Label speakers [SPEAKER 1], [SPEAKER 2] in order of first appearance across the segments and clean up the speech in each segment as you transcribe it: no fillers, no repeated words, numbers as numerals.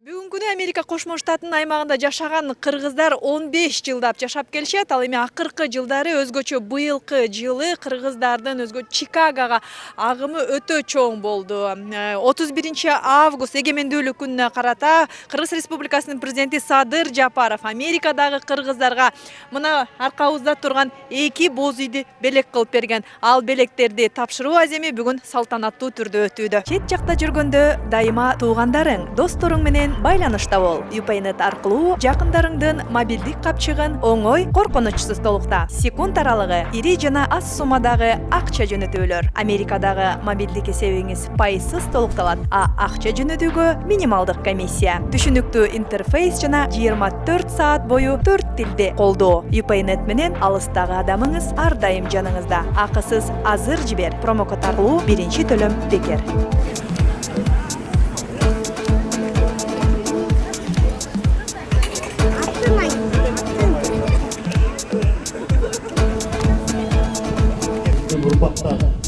[SPEAKER 1] Бүгүнкү күнү Америка Кошмо Штатынын аймагында жашаган кыргыздар 15 жылдап жашап келишет. Ал эми акыркы жылдары өзгөчө быйылкы жылы кыргыздардын Чикагога агымы өтө чоң болду. 31 август эгемендүүлүк күнүнө карата Кыргыз Республикасынын президенти Садыр Жапаров Америкадагы кыргыздарга мына аркабызда турган 2 боз үйдү белек кылып берген. Ал белектерди тапшыруу аземи бүгүн салтанаттуу түрдө өтүүдө. Чет жакта жүргөндө дайыма туугандарың, досторуң менен байланышта бол. UPayNet аркылуу жакындарыңдын мобилдик капчыгын оңой, коркунучсуз толукта. Секунд аралыгы ири жана аз суммадагы акча жөнөтүүлөр. Америкадагы мобилдик эсебиңиз пайызсыз толукталат, а акча жөнөтүүгө минималдык комиссия. Түшүнүктүү интерфейс жана 24 саат бою 4 тилде колдоо. UPayNet менен алыстагы адамыңыз ар дайым жаныңызда. Акысыз азыр жибер. Промокод аркылуу биринчи төлөм бекер.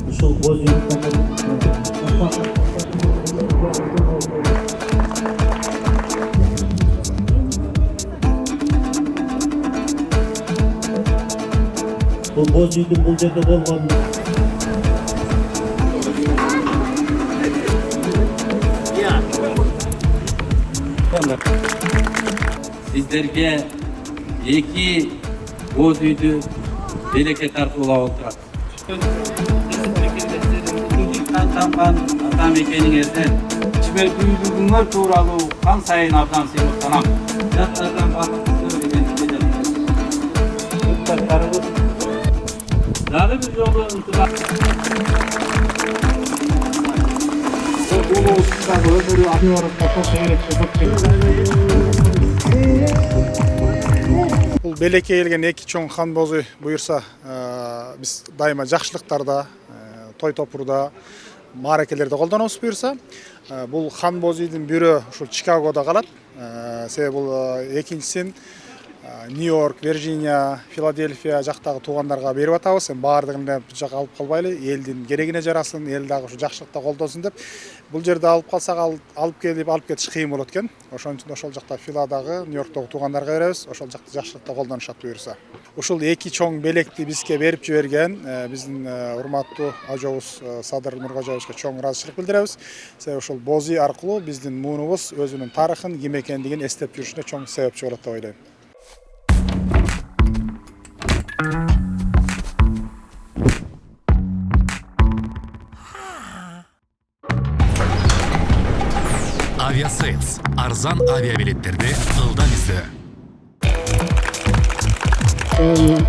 [SPEAKER 2] Ушул боз үйдүн бул жерде болгон
[SPEAKER 3] сиздерге 2 боз үйдү белекке тартуулап отурат. Атам экениңерден чибердүүлүгүңөр тууралуу кан сайын абдан сыймыктанам. Жаттардан бакыттуу экениңерди жатат. Дагы бир жолу ынтымак.
[SPEAKER 4] Бул белекке келген 2 чоң хан боз үй буюрса, биз дайыма жакшылыктарда, той топурда, мааракелерде колдонобуз буюрса. Бул хан боз үйдүн бирөө ушул Чикагода калат. Себеби бул экинчисин Нью-Йорк, Вирджиния, Филадельфия жактагы туугандарга берип атабыз. Баардыгын бул жакка алып калбайлы, элдин керегине жарасын, эл дагы ушу жакшылыкта колдонсун деп. Бул жерде алып калсак, алып кетиш кыйын болот экен. Ошон үчүн ошол жакта Филадагы, Нью-Йорктогу туугандарга беребиз. Ошол жакта жакшылыкта колдонушат буюрса. Ушул 2 чоң белекти бизге берип жиберген биздин урматтуу ажообуз Садыр Нуркожоевичке чоң ыраазычылык билдиребиз. Себеби ушул боз үй аркылуу биздин муунубуз өзүнүн тарыхын, ким экендигин эстеп жүрүшүнө чоң себепчи болот деп ойлойм.
[SPEAKER 5] Aviasales арзан авиабилеттерди ылдам издөө.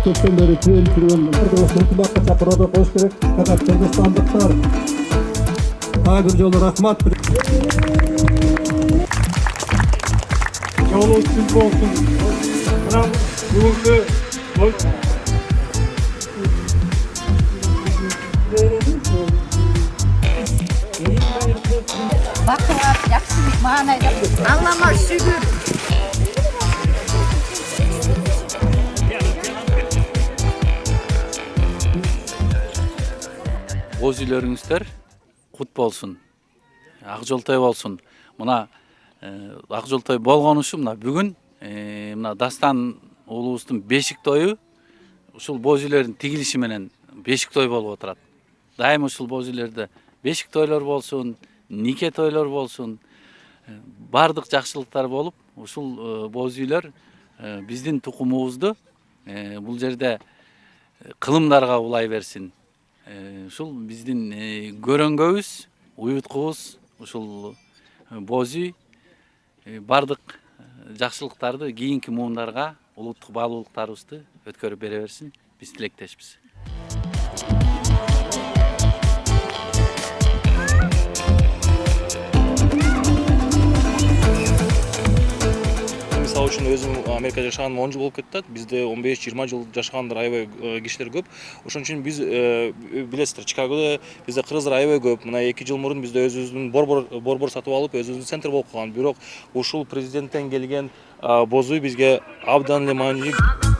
[SPEAKER 2] Көптөн бери түйүн жүргөн ынтымакка чакырууну коюш керек. Факат кыргызстандыктар дагы бир жолу рахмат.
[SPEAKER 6] Жолу түз болсун. Мына бүгүнкү
[SPEAKER 7] бакылап, жакшылык маанайда Аллама шүгүр.
[SPEAKER 3] Боз үйлөрүңүздөр кут болсун. Ак жолтой болсун. Мына ак жолтой болгон үчүн мына бүгүн мына Дастан уулубуздун бешик тою ушул боз үйлөрдүн тигилиши менен бешик той болуп отурат. Дайыма ушул боз үйлөрдө бешик тойлор болсун, нике тойлор болсун, бардык жакшылыктар болуп, ушул боз үйлөр биздин тукумубузду бул жерде кылымдарга улай берсин. Ушул биздин көрөнгөбүз, уюткубуз, ушул боз үй бардык жакшылыктарды кийинки муундарга, улуттук баалуулуктарыбызды өткөрүп бере берсин. Биз тилектешпиз.
[SPEAKER 8] Мисалы үчүн өзүм Америкада жашаганыма 10 жыл болуп кетти. Бизде 15-20 жыл жашагандар аябай кишилер көп. Ошон үчүн биз билесиздер, Чикагода бизде кыргыздар аябай көп. Мына 2 жыл мурун бизде өзүбүздүн борбор сатып алып, өзүбүздүн центр болуп калган. Бирок ушул президенттен келген боз үй бизге абдан эле маанилүү.